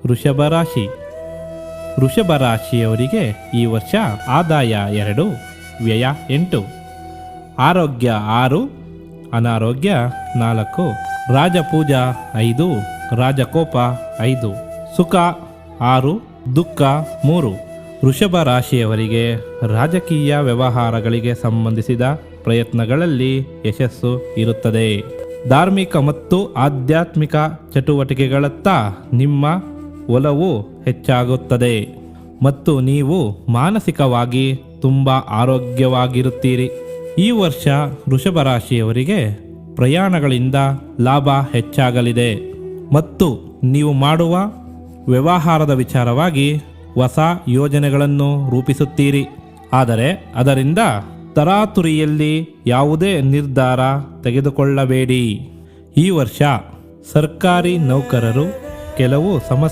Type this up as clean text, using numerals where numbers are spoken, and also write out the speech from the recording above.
ವೃಷಭ ರಾಶಿ. ವೃಷಭ ರಾಶಿಯವರಿಗೆ ಈ ವರ್ಷ ಆದಾಯ 2, ವ್ಯಯ 8, ಆರೋಗ್ಯ 6, ಅನಾರೋಗ್ಯ 4, ರಾಜಪೂಜಾ 5, ರಾಜಕೋಪ 5, ಸುಖ 6, ದುಃಖ 3. ವೃಷಭ ರಾಶಿಯವರಿಗೆ ರಾಜಕೀಯ ವ್ಯವಹಾರಗಳಿಗೆ ಸಂಬಂಧಿಸಿದ ಪ್ರಯತ್ನಗಳಲ್ಲಿ ಯಶಸ್ಸು ಇರುತ್ತದೆ. ಧಾರ್ಮಿಕ ಮತ್ತು ಆಧ್ಯಾತ್ಮಿಕ ಚಟುವಟಿಕೆಗಳತ್ತ ನಿಮ್ಮ ಒಲವು ಹೆಚ್ಚಾಗುತ್ತದೆ ಮತ್ತು ನೀವು ಮಾನಸಿಕವಾಗಿ ತುಂಬ ಆರೋಗ್ಯವಾಗಿರುತ್ತೀರಿ. ಈ ವರ್ಷ ವೃಷಭ ರಾಶಿಯವರಿಗೆ ಪ್ರಯಾಣಗಳಿಂದ ಲಾಭ ಹೆಚ್ಚಾಗಲಿದೆ ಮತ್ತು ನೀವು ಮಾಡುವ ವ್ಯವಹಾರದ ವಿಚಾರವಾಗಿ ಹೊಸ ಯೋಜನೆಗಳನ್ನು ರೂಪಿಸುತ್ತೀರಿ. ಆದರೆ ಅದರಿಂದ ತರಾತುರಿಯಲ್ಲಿ ಯಾವುದೇ ನಿರ್ಧಾರ ತೆಗೆದುಕೊಳ್ಳಬೇಡಿ. ಈ ವರ್ಷ ಸರ್ಕಾರಿ ನೌಕರರು ಕೆಲವು ಸಮಸ್ಯೆ